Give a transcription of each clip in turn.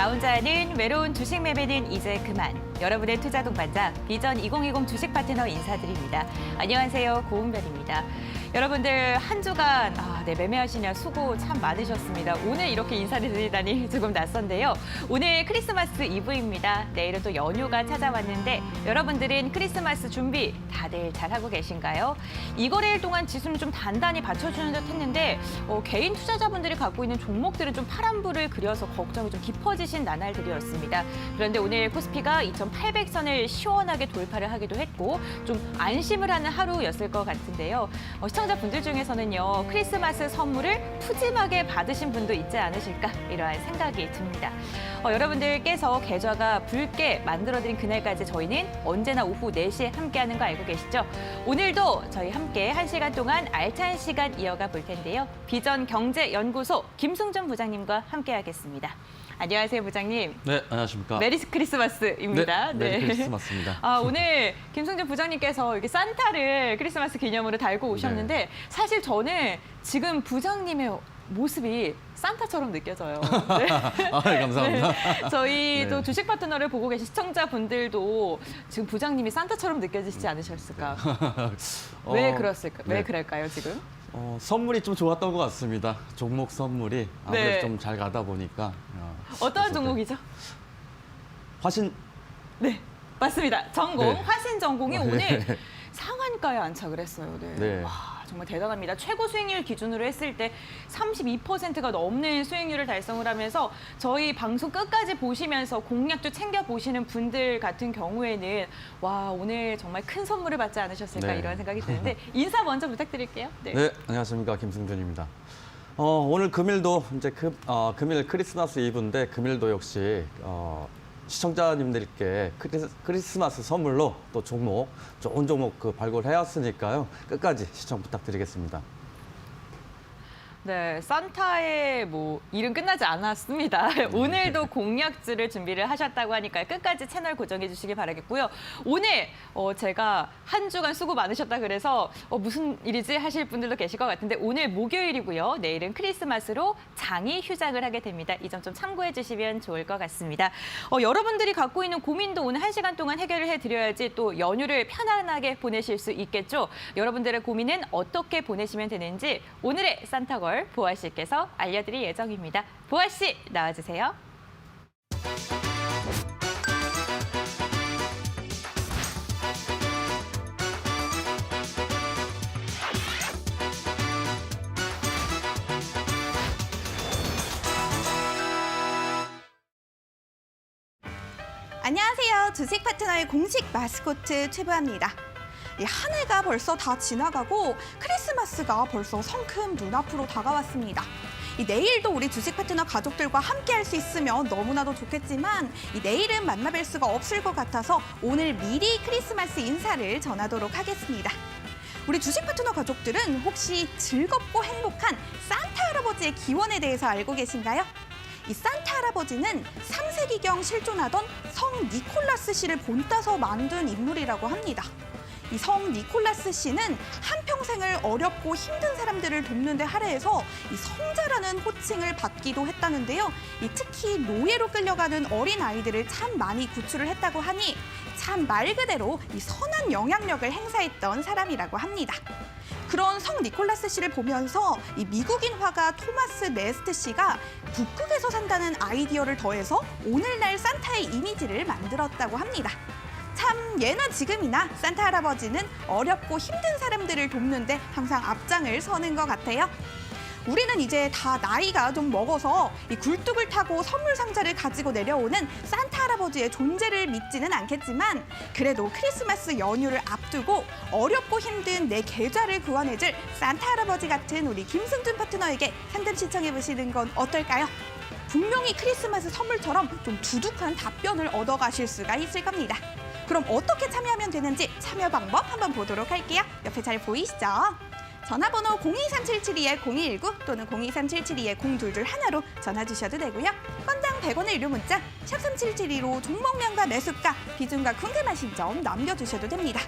나 혼자 하는 외로운 주식 매매는 이제 그만. 여러분의 투자 동반자 비전 2020 주식 파트너 인사드립니다. 안녕하세요, 고은별입니다. 여러분들 한 주간 매매하시냐 수고 참 많으셨습니다. 오늘 이렇게 인사를 드리다니 조금 낯선데요. 오늘 크리스마스 이브입니다. 내일은 또 연휴가 찾아왔는데 여러분들은 크리스마스 준비 다들 잘하고 계신가요? 이 거래일 동안 지수는 좀 단단히 받쳐주는 듯 했는데 개인 투자자분들이 갖고 있는 종목들은 좀 파란불을 그려서 걱정이 좀 깊어지신 나날들이었습니다. 그런데 오늘 코스피가 2,800선을 시원하게 돌파를 하기도 했고 좀 안심을 하는 하루였을 것 같은데요. 시청자분들 중에서는요, 크리스마스 선물을 푸짐하게 받으신 분도 있지 않으실까 이러한 생각이 듭니다. 여러분들께서 계좌가 붉게 만들어드린 그날까지 저희는 언제나 오후 4시에 함께하는 거 알고 계시죠? 오늘도 저희 함께 1시간 동안 알찬 시간 이어가 볼 텐데요. 비전경제연구소 김승준 부장님과 함께하겠습니다. 안녕하세요, 부장님. 네, 안녕하십니까. 메리 크리스마스입니다. 네, 메리 크리스마스입니다. 오늘 김승준 부장님께서 이렇게 산타를 크리스마스 기념으로 달고 오셨는데 네. 사실 저는 지금 부장님의 모습이 산타처럼 느껴져요. 네. 감사합니다. 네. 저희 또 네. 주식 파트너를 보고 계신 시청자분들도 지금 부장님이 산타처럼 느껴지시지 않으셨을까? 왜 그랬을까? 네. 왜 그럴까요, 지금? 선물이 좀 좋았던 것 같습니다. 종목 선물이 아무래도 네. 좀 잘 가다 보니까. 어떠한 종목이죠? 화신. 네, 맞습니다. 전공, 네. 화신전공이 오늘 네. 상한가에 안착을 했어요. 네. 네. 와, 정말 대단합니다. 최고 수익률 기준으로 했을 때 32%가 넘는 수익률을 달성을 하면서 저희 방송 끝까지 보시면서 공략도 챙겨보시는 분들 같은 경우에는 와, 오늘 정말 큰 선물을 받지 않으셨을까 네. 이런 생각이 드는데 인사 먼저 부탁드릴게요. 네, 안녕하십니까. 김승준입니다. 오늘 금일도 이제 금일 크리스마스 이브인데 금일도 역시 시청자님들께 크리스마스 선물로 또 좋은 종목 발굴해왔으니까요. 끝까지 시청 부탁드리겠습니다. 네, 산타의 일은 끝나지 않았습니다. 오늘도 공략주를 준비를 하셨다고 하니까 끝까지 채널 고정해 주시기 바라겠고요. 오늘 제가 한 주간 수고 많으셨다 그래서 무슨 일이지 하실 분들도 계실 것 같은데 오늘 목요일이고요. 내일은 크리스마스로 장이 휴장을 하게 됩니다. 이 점 좀 참고해 주시면 좋을 것 같습니다. 여러분들이 갖고 있는 고민도 오늘 1시간 동안 해결을 해드려야지 또 연휴를 편안하게 보내실 수 있겠죠. 여러분들의 고민은 어떻게 보내시면 되는지 오늘의 산타걸 보아 씨께서 알려드릴 예정입니다. 보아 씨 나와주세요. 안녕하세요. 주식 파트너의 공식 마스코트 최보아입니다. 한 해가 벌써 다 지나가고 크리스마스가 벌써 성큼 눈앞으로 다가왔습니다. 내일도 우리 주식 파트너 가족들과 함께 할 수 있으면 너무나도 좋겠지만 내일은 만나뵐 수가 없을 것 같아서 오늘 미리 크리스마스 인사를 전하도록 하겠습니다. 우리 주식 파트너 가족들은 혹시 즐겁고 행복한 산타 할아버지의 기원에 대해서 알고 계신가요? 이 산타 할아버지는 3세기경 실존하던 성 니콜라스 씨를 본따서 만든 인물이라고 합니다. 이 성 니콜라스 씨는 한평생을 어렵고 힘든 사람들을 돕는 데 할애해서 이 성자라는 호칭을 받기도 했다는데요. 특히 노예로 끌려가는 어린 아이들을 참 많이 구출을 했다고 하니 참 말 그대로 이 선한 영향력을 행사했던 사람이라고 합니다. 그런 성 니콜라스 씨를 보면서 이 미국인 화가 토마스 메스트 씨가 북극에서 산다는 아이디어를 더해서 오늘날 산타의 이미지를 만들었다고 합니다. 참 예나 지금이나 산타 할아버지는 어렵고 힘든 사람들을 돕는데 항상 앞장을 서는 것 같아요. 우리는 이제 다 나이가 좀 먹어서 이 굴뚝을 타고 선물 상자를 가지고 내려오는 산타 할아버지의 존재를 믿지는 않겠지만 그래도 크리스마스 연휴를 앞두고 어렵고 힘든 내 계좌를 구원해줄 산타 할아버지 같은 우리 김승준 파트너에게 상담 신청해보시는 건 어떨까요? 분명히 크리스마스 선물처럼 좀 두둑한 답변을 얻어가실 수가 있을 겁니다. 그럼 어떻게 참여하면 되는지 참여 방법 한번 보도록 할게요. 옆에 잘 보이시죠? 전화번호 023772-0119 또는 023772-0222로 전화 주셔도 되고요. 건당 100원의 유료 문자 샵 3772로 종목명과 매수가, 비중과 궁금하신 점 남겨주셔도 됩니다.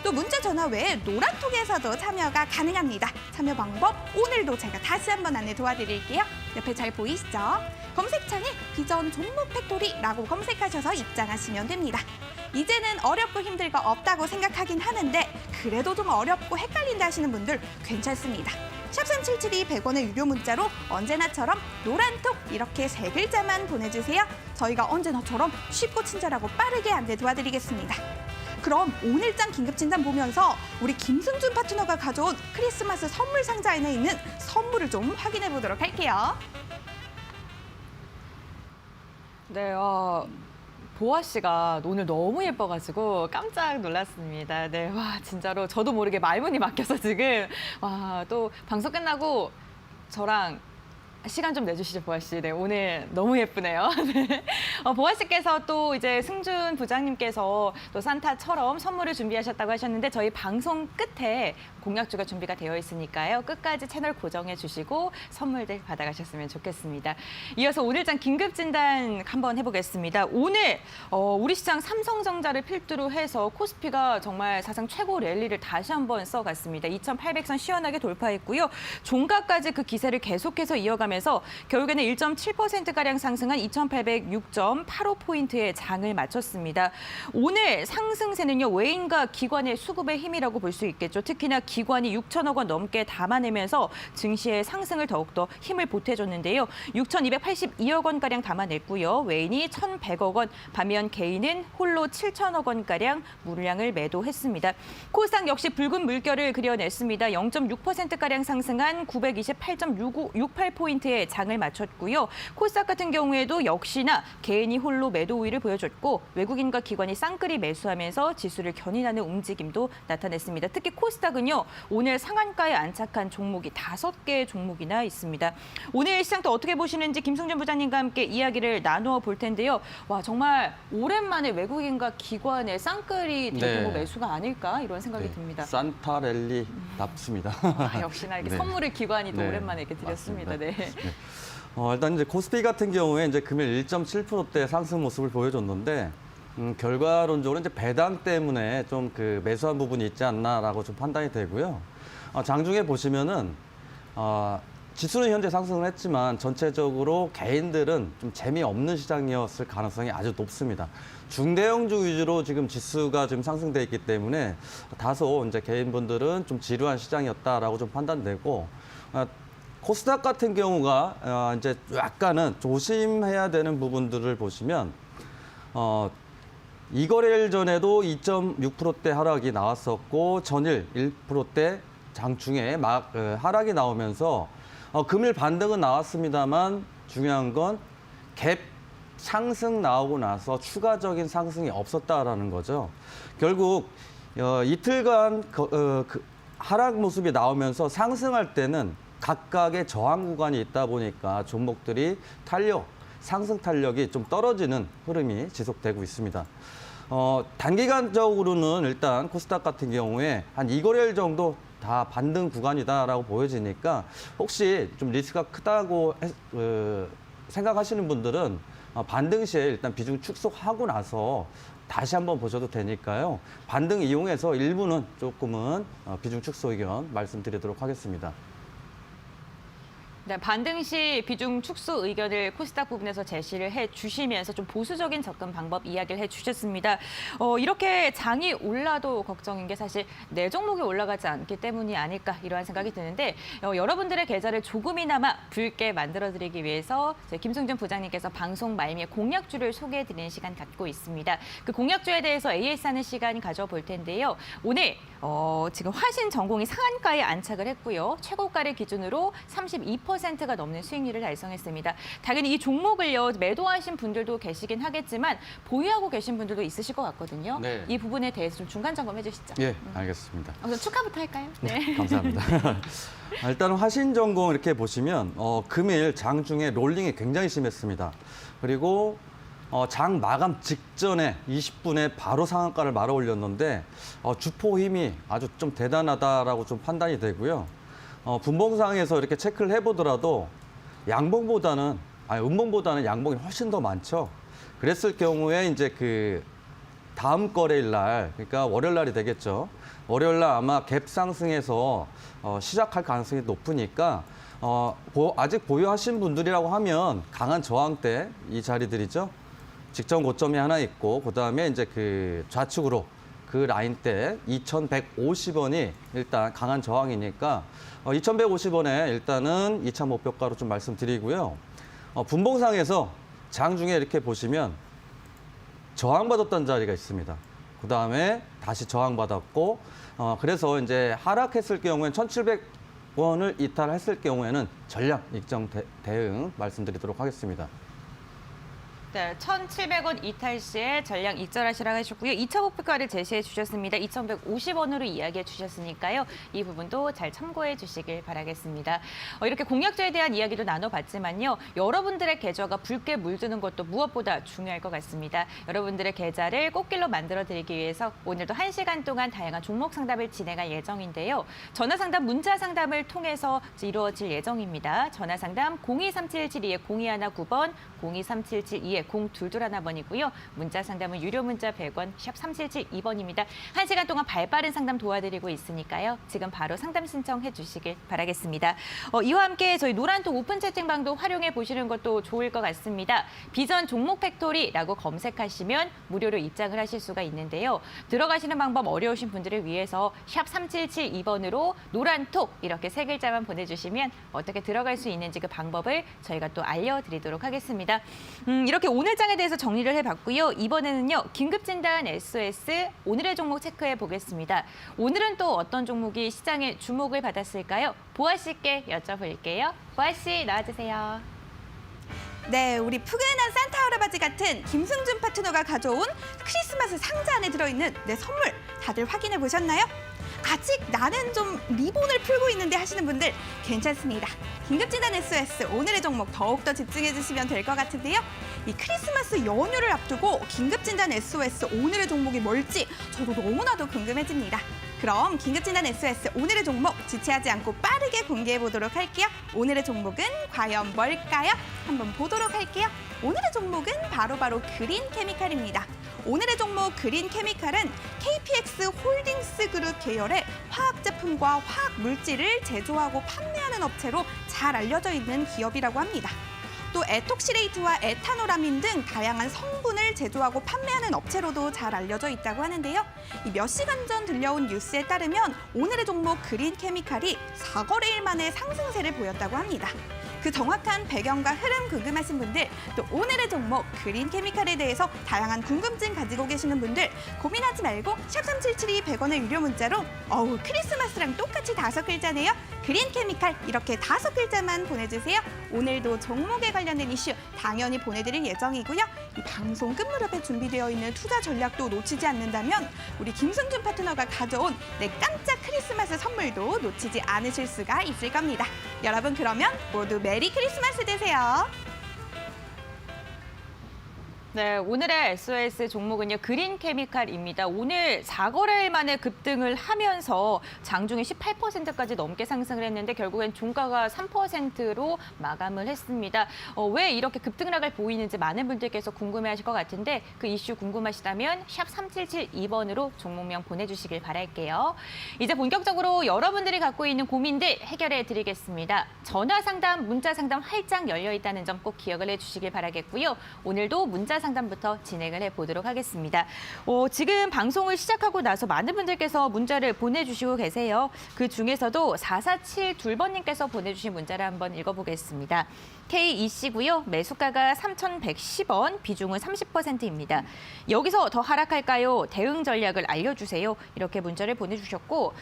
또 문자 전화 외에 노란톡에서도 참여가 가능합니다. 참여 방법 오늘도 제가 다시 한번 안내 도와드릴게요. 옆에 잘 보이시죠? 검색창에 비전 종목 팩토리라고 검색하셔서 입장하시면 됩니다. 이제는 어렵고 힘들 거 없다고 생각하긴 하는데 그래도 좀 어렵고 헷갈린다 하시는 분들 괜찮습니다. 샵3772 100원의 유료 문자로 언제나처럼 노란톡 이렇게 3글자만 보내주세요. 저희가 언제나처럼 쉽고 친절하고 빠르게 안내 도와드리겠습니다. 그럼 오늘장 긴급진단 보면서 우리 김승준 파트너가 가져온 크리스마스 선물 상자 안에 있는 선물을 좀 확인해 보도록 할게요. 네, 보아 씨가 오늘 너무 예뻐가지고 깜짝 놀랐습니다. 네, 와, 진짜로 저도 모르게 말문이 막혀서 지금, 와, 또 방송 끝나고 저랑 시간 좀 내주시죠, 보아 씨. 네, 오늘 너무 예쁘네요. 네. 보아 씨께서 또 이제 승준 부장님께서 또 산타처럼 선물을 준비하셨다고 하셨는데 저희 방송 끝에 공약주가 준비가 되어 있으니까요. 끝까지 채널 고정해 주시고 선물들 받아가셨으면 좋겠습니다. 이어서 오늘장 긴급진단 한번 해보겠습니다. 오늘 우리 시장 삼성전자를 필두로 해서 코스피가 정말 사상 최고 랠리를 다시 한번 써갔습니다. 2,800선 시원하게 돌파했고요. 종가까지 그 기세를 계속해서 이어가면서 결국에는 1.7%가량 상승한 2,806.85포인트의 장을 마쳤습니다. 오늘 상승세는요. 외인과 기관의 수급의 힘이라고 볼 수 있겠죠. 특히나 기관이 6천억 원 넘게 담아내면서 증시의 상승을 더욱더 힘을 보태줬는데요. 6,282억 원가량 담아냈고요. 외인이 1,100억 원, 반면 개인은 홀로 7천억 원가량 물량을 매도했습니다. 코스닥 역시 붉은 물결을 그려냈습니다. 0.6%가량 상승한 928.68포인트의 장을 마쳤고요. 코스닥 같은 경우에도 역시나 개인이 홀로 매도 우위를 보여줬고 외국인과 기관이 쌍끌이 매수하면서 지수를 견인하는 움직임도 나타냈습니다. 특히 코스닥은요. 오늘 상한가에 안착한 종목이 5개의 종목이나 있습니다. 오늘 시장 또 어떻게 보시는지 김승준 부장님과 함께 이야기를 나누어 볼 텐데요. 와, 정말 오랜만에 외국인과 기관의 쌍끌이 대규모 네. 매수가 아닐까 이런 생각이 네, 듭니다. 산타랠리답습니다. 역시나 이렇게 네. 선물을 기관이 또 네, 오랜만에 이렇게 드렸습니다. 맞습니다. 네. 네. 일단 이제 코스피 같은 경우에 이제 금일 1.7%대 상승 모습을 보여줬는데 결과론적으로 이제 배당 때문에 좀 그 매수한 부분이 있지 않나라고 좀 판단이 되고요. 장중에 보시면은 지수는 현재 상승을 했지만 전체적으로 개인들은 좀 재미없는 시장이었을 가능성이 아주 높습니다. 중대형주 위주로 지금 지수가 지금 상승돼 있기 때문에 다소 이제 개인분들은 좀 지루한 시장이었다라고 좀 판단되고 코스닥 같은 경우가 이제 약간은 조심해야 되는 부분들을 보시면 이거래일 전에도 2.6%대 하락이 나왔었고 전일 1%대 장중에 막 하락이 나오면서 금일 반등은 나왔습니다만 중요한 건 갭 상승 나오고 나서 추가적인 상승이 없었다라는 거죠. 결국 이틀간 하락 모습이 나오면서 상승할 때는 각각의 저항 구간이 있다 보니까 종목들이 상승 탄력이 좀 떨어지는 흐름이 지속되고 있습니다. 단기간적으로는 일단 코스닥 같은 경우에 한 2거래일 정도 다 반등 구간이다라고 보여지니까 혹시 좀 리스크가 크다고 생각하시는 분들은 반등 시에 일단 비중 축소하고 나서 다시 한번 보셔도 되니까요. 반등 이용해서 일부는 조금은 비중 축소 의견 말씀드리도록 하겠습니다. 네, 반등 시 비중 축소 의견을 코스닥 부분에서 제시를 해주시면서 좀 보수적인 접근 방법 이야기를 해주셨습니다. 이렇게 장이 올라도 걱정인 게 사실 내 종목이 올라가지 않기 때문이 아닐까 이러한 생각이 드는데 여러분들의 계좌를 조금이나마 붉게 만들어드리기 위해서 김승준 부장님께서 방송 말미에 공약주를 소개해드리는 시간 갖고 있습니다. 그 공약주에 대해서 AS하는 시간 가져볼 텐데요. 오늘 지금 화신 전공이 상한가에 안착을 했고요. 최고가를 기준으로 32%가 넘는 수익률을 달성했습니다. 당연히 이 종목을요 매도하신 분들도 계시긴 하겠지만 보유하고 계신 분들도 있으실 것 같거든요. 네. 이 부분에 대해서 좀 중간 점검해 주시죠. 예, 알겠습니다. 우선 축하부터 할까요? 네. 감사합니다. 일단 화신전공 이렇게 보시면 금일 장중에 롤링이 굉장히 심했습니다. 그리고 장 마감 직전에 20분에 바로 상한가를 말아 올렸는데 주포 힘이 아주 좀 대단하다라고 좀 판단이 되고요. 분봉상에서 이렇게 체크를 해보더라도 음봉보다는 양봉이 훨씬 더 많죠. 그랬을 경우에 이제 그 다음 거래일 날, 그러니까 월요일 날이 되겠죠. 월요일 날 아마 갭 상승에서 시작할 가능성이 높으니까 아직 보유하신 분들이라고 하면 강한 저항대 이 자리들이죠. 직전 고점이 하나 있고 그다음에 이제 그 좌측으로 그 라인대 2,150원이 일단 강한 저항이니까 2,150원에 일단은 2차 목표가로 좀 말씀드리고요. 분봉상에서 장중에 이렇게 보시면 저항받았던 자리가 있습니다. 그다음에 다시 저항받았고 그래서 이제 하락했을 경우에는 1,700원을 이탈했을 경우에는 전략 일정 대응 말씀드리도록 하겠습니다. 네, 1,700원 이탈 시에 전량 익절하시라고 하셨고요. 2차 목표가를 제시해 주셨습니다. 2,150원으로 이야기해 주셨으니까요. 이 부분도 잘 참고해 주시길 바라겠습니다. 이렇게 공약주에 대한 이야기도 나눠봤지만요. 여러분들의 계좌가 붉게 물드는 것도 무엇보다 중요할 것 같습니다. 여러분들의 계좌를 꽃길로 만들어드리기 위해서 오늘도 1시간 동안 다양한 종목 상담을 진행할 예정인데요. 전화 상담, 문자 상담을 통해서 이루어질 예정입니다. 전화 상담 023772에 0219번, 023772에 0221번이고요. 문자 상담은 유료 문자 100원, 샵 3772번입니다. 1시간 동안 발빠른 상담 도와드리고 있으니까요. 지금 바로 상담 신청해 주시길 바라겠습니다. 이와 함께 저희 노란톡 오픈 채팅방도 활용해 보시는 것도 좋을 것 같습니다. 비전 종목 팩토리라고 검색하시면 무료로 입장을 하실 수가 있는데요. 들어가시는 방법 어려우신 분들을 위해서 샵 3772번으로 노란톡 이렇게 3글자만 보내주시면 어떻게 들어갈 수 있는지 그 방법을 저희가 또 알려드리도록 하겠습니다. 이렇게 오늘 장에 대해서 정리를 해봤고요. 이번에는요. 긴급진단 SOS 오늘의 종목 체크해 보겠습니다. 오늘은 또 어떤 종목이 시장의 주목을 받았을까요? 보아 씨께 여쭤볼게요. 보아 씨 나와주세요. 네, 우리 푸근한 산타 할아버지 같은 김승준 파트너가 가져온 크리스마스 상자 안에 들어있는 내 선물 다들 확인해 보셨나요? 아직 나는 좀 리본을 풀고 있는데 하시는 분들 괜찮습니다. 긴급진단 SOS 오늘의 종목 더욱더 집중해 주시면 될 것 같은데요. 이 크리스마스 연휴를 앞두고 긴급진단 SOS 오늘의 종목이 뭘지 저도 너무나도 궁금해집니다. 그럼 긴급진단 SOS 오늘의 종목 지체하지 않고 빠르게 공개해 보도록 할게요. 오늘의 종목은 과연 뭘까요? 한번 보도록 할게요. 오늘의 종목은 바로 그린 케미칼입니다. 오늘의 종목 그린 케미칼은 KPX 홀딩스 그룹 계열의 화학 제품과 화학 물질을 제조하고 판매하는 업체로 잘 알려져 있는 기업이라고 합니다. 또 에톡시레이트와 에타노라민 등 다양한 성분을 제조하고 판매하는 업체로도 잘 알려져 있다고 하는데요. 몇 시간 전 들려온 뉴스에 따르면 오늘의 종목 그린 케미칼이 4거래일 만에 상승세를 보였다고 합니다. 그 정확한 배경과 흐름 궁금하신 분들, 또 오늘의 종목 그린 케미칼에 대해서 다양한 궁금증 가지고 계시는 분들 고민하지 말고 샵 3772 100원의 유료 문자로 크리스마스랑 똑같이 5글자네요. 그린 케미칼 이렇게 5글자만 보내주세요. 오늘도 종목에 관련된 이슈 당연히 보내드릴 예정이고요. 이 방송 끝 무렵에 준비되어 있는 투자 전략도 놓치지 않는다면 우리 김승준 파트너가 가져온 내 깜짝 크리스마스 선물도 놓치지 않으실 수가 있을 겁니다. 여러분 그러면 모두 메리 크리스마스 되세요. 네, 오늘의 SOS 종목은요. 그린 케미칼입니다. 오늘 4거래일 만에 급등을 하면서 장중에 18%까지 넘게 상승을 했는데 결국엔 종가가 3%로 마감을 했습니다. 왜 이렇게 급등락을 보이는지 많은 분들께서 궁금해하실 것 같은데 그 이슈 궁금하시다면 샵 3772번으로 종목명 보내주시길 바랄게요. 이제 본격적으로 여러분들이 갖고 있는 고민들 해결해 드리겠습니다. 전화 상담, 문자 상담 활짝 열려 있다는 점 꼭 기억을 해주시길 바라겠고요. 오늘도 문자 상담부터 진행을 해보도록 하겠습니다. 지금 방송을 시작하고 나서 많은 분들께서 문자를 보내주시고 계세요. 그 중에서도 4472번님께서 보내주신 문자를 한번 읽어보겠습니다. KEC고요. 매수가가 3,110원, 비중은 30%입니다. 여기서 더 하락할까요? 대응 전략을 알려주세요. 이렇게 문자를 보내주셨고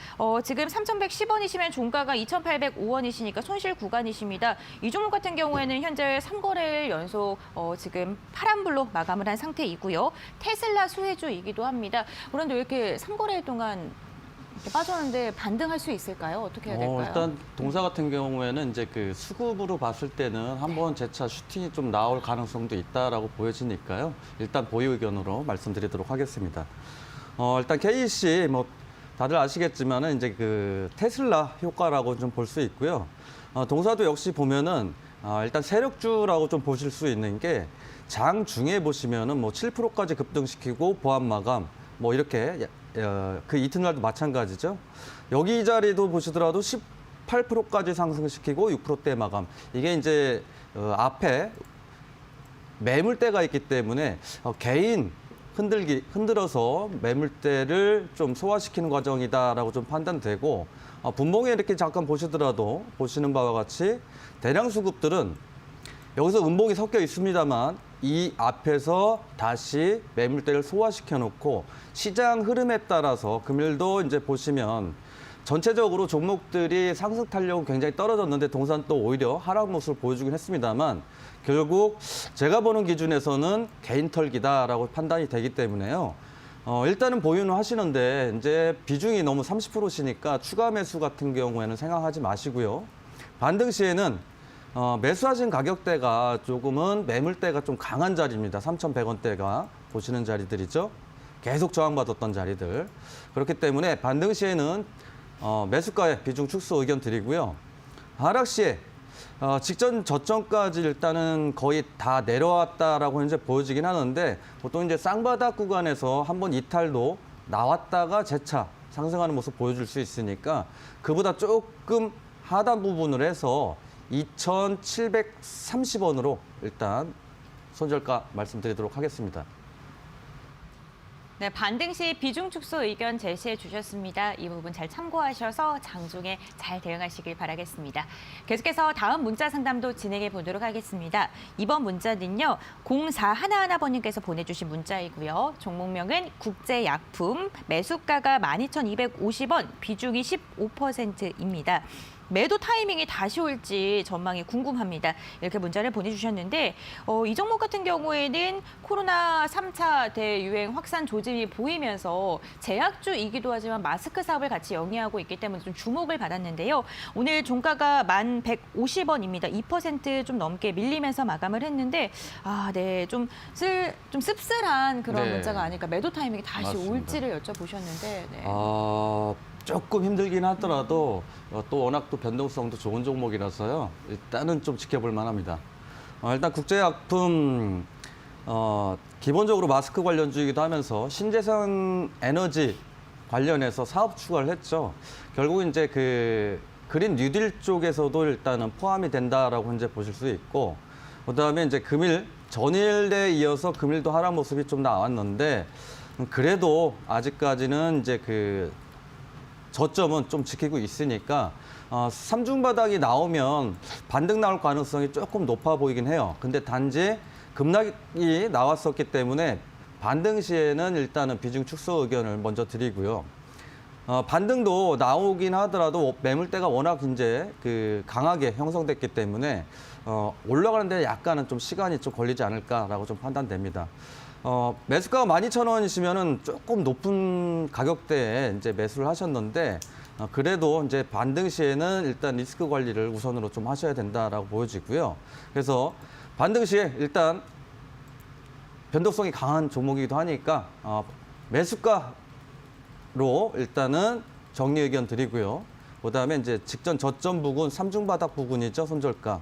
지금 3,110원이시면 종가가 2,805원이시니까 손실 구간이십니다. 이 종목 같은 경우에는 현재 3거래일 연속 지금 파란불로 마감을 한 상태이고요. 테슬라 수혜주이기도 합니다. 그런데 왜 이렇게 3거래일 동안 이렇게 빠졌는데 반등할 수 있을까요? 어떻게 해야 될까요? 일단 동사 같은 경우에는 이제 그 수급으로 봤을 때는 한번 재차 슈팅이 좀 나올 가능성도 있다라고 보여지니까요. 일단 보유 의견으로 말씀드리도록 하겠습니다. 일단 KEC 뭐 다들 아시겠지만은 이제 그 테슬라 효과라고 좀 볼 수 있고요. 동사도 역시 보면은 일단 세력주라고 좀 보실 수 있는 게 장 중에 보시면은 뭐 7%까지 급등시키고 보합 마감, 뭐 이렇게 그 이튿날도 마찬가지죠. 여기 자리도 보시더라도 18%까지 상승시키고 6%대 마감. 이게 이제 앞에 매물대가 있기 때문에 개인 흔들어서 매물대를 좀 소화시키는 과정이다라고 좀 판단되고 분봉에 이렇게 잠깐 보시더라도 보시는 바와 같이 대량 수급들은 여기서 음봉이 섞여 있습니다만 이 앞에서 다시 매물대를 소화시켜 놓고 시장 흐름에 따라서 금일도 이제 보시면 전체적으로 종목들이 상승 탄력은 굉장히 떨어졌는데 동산 또 오히려 하락 모습을 보여주긴 했습니다만 결국 제가 보는 기준에서는 개인 털기다라고 판단이 되기 때문에요. 일단은 보유는 하시는데 이제 비중이 너무 30%시니까 추가 매수 같은 경우에는 생각하지 마시고요. 반등 시에는 매수하신 가격대가 조금은 매물대가 좀 강한 자리입니다. 3,100원대가 보시는 자리들이죠. 계속 저항받았던 자리들. 그렇기 때문에 반등 시에는 매수가의 비중 축소 의견 드리고요. 하락 시에 직전 저점까지 일단은 거의 다 내려왔다라고 이제 보여지긴 하는데 보통 이제 쌍바닥 구간에서 한번 이탈도 나왔다가 재차 상승하는 모습 보여줄 수 있으니까 그보다 조금 하단 부분을 해서 2,730원으로 일단 손절가 말씀드리도록 하겠습니다. 네, 반등 시 비중 축소 의견 제시해 주셨습니다. 이 부분 잘 참고하셔서 장중에 잘 대응하시길 바라겠습니다. 계속해서 다음 문자 상담도 진행해 보도록 하겠습니다. 이번 문자는요, 0411번님께서 보내주신 문자이고요. 종목명은 국제약품, 매수가가 12,250원, 비중이 15%입니다. 매도 타이밍이 다시 올지 전망이 궁금합니다. 이렇게 문자를 보내주셨는데 이 종목 같은 경우에는 코로나 3차 대유행 확산 조짐이 보이면서 제약주이기도 하지만 마스크 사업을 같이 영위하고 있기 때문에 좀 주목을 받았는데요. 오늘 종가가 1,150원입니다. 2% 좀 넘게 밀리면서 마감을 했는데 네, 좀 씁쓸한 그런 네. 문자가 아닐까. 매도 타이밍이 다시 맞습니다. 올지를 여쭤보셨는데. 네. 조금 힘들긴 하더라도 또 워낙 또 변동성도 좋은 종목이라서요. 일단은 좀 지켜볼 만합니다. 일단 국제약품 기본적으로 마스크 관련주이기도 하면서 신재생 에너지 관련해서 사업 추가를 했죠. 결국 이제 그 그린 뉴딜 쪽에서도 일단은 포함이 된다라고 이제 보실 수 있고, 그다음에 이제 금일 전일에 이어서 금일도 하락 모습이 좀 나왔는데 그래도 아직까지는 이제 그 저점은 좀 지키고 있으니까 삼중 바닥이 나오면 반등 나올 가능성이 조금 높아 보이긴 해요. 근데 단지 급락이 나왔었기 때문에 반등 시에는 일단은 비중 축소 의견을 먼저 드리고요. 반등도 나오긴 하더라도 매물대가 워낙 이제 그 강하게 형성됐기 때문에 올라가는데 약간은 좀 시간이 좀 걸리지 않을까라고 좀 판단됩니다. 매수가가 12,000원이시면은 조금 높은 가격대에 이제 매수를 하셨는데 그래도 이제 반등 시에는 일단 리스크 관리를 우선으로 좀 하셔야 된다라고 보여지고요. 그래서 반등 시에 일단 변동성이 강한 종목이기도 하니까 매수가로 일단은 정리 의견 드리고요. 그다음에 이제 직전 저점 부근, 삼중 바닥 부근이죠, 손절가.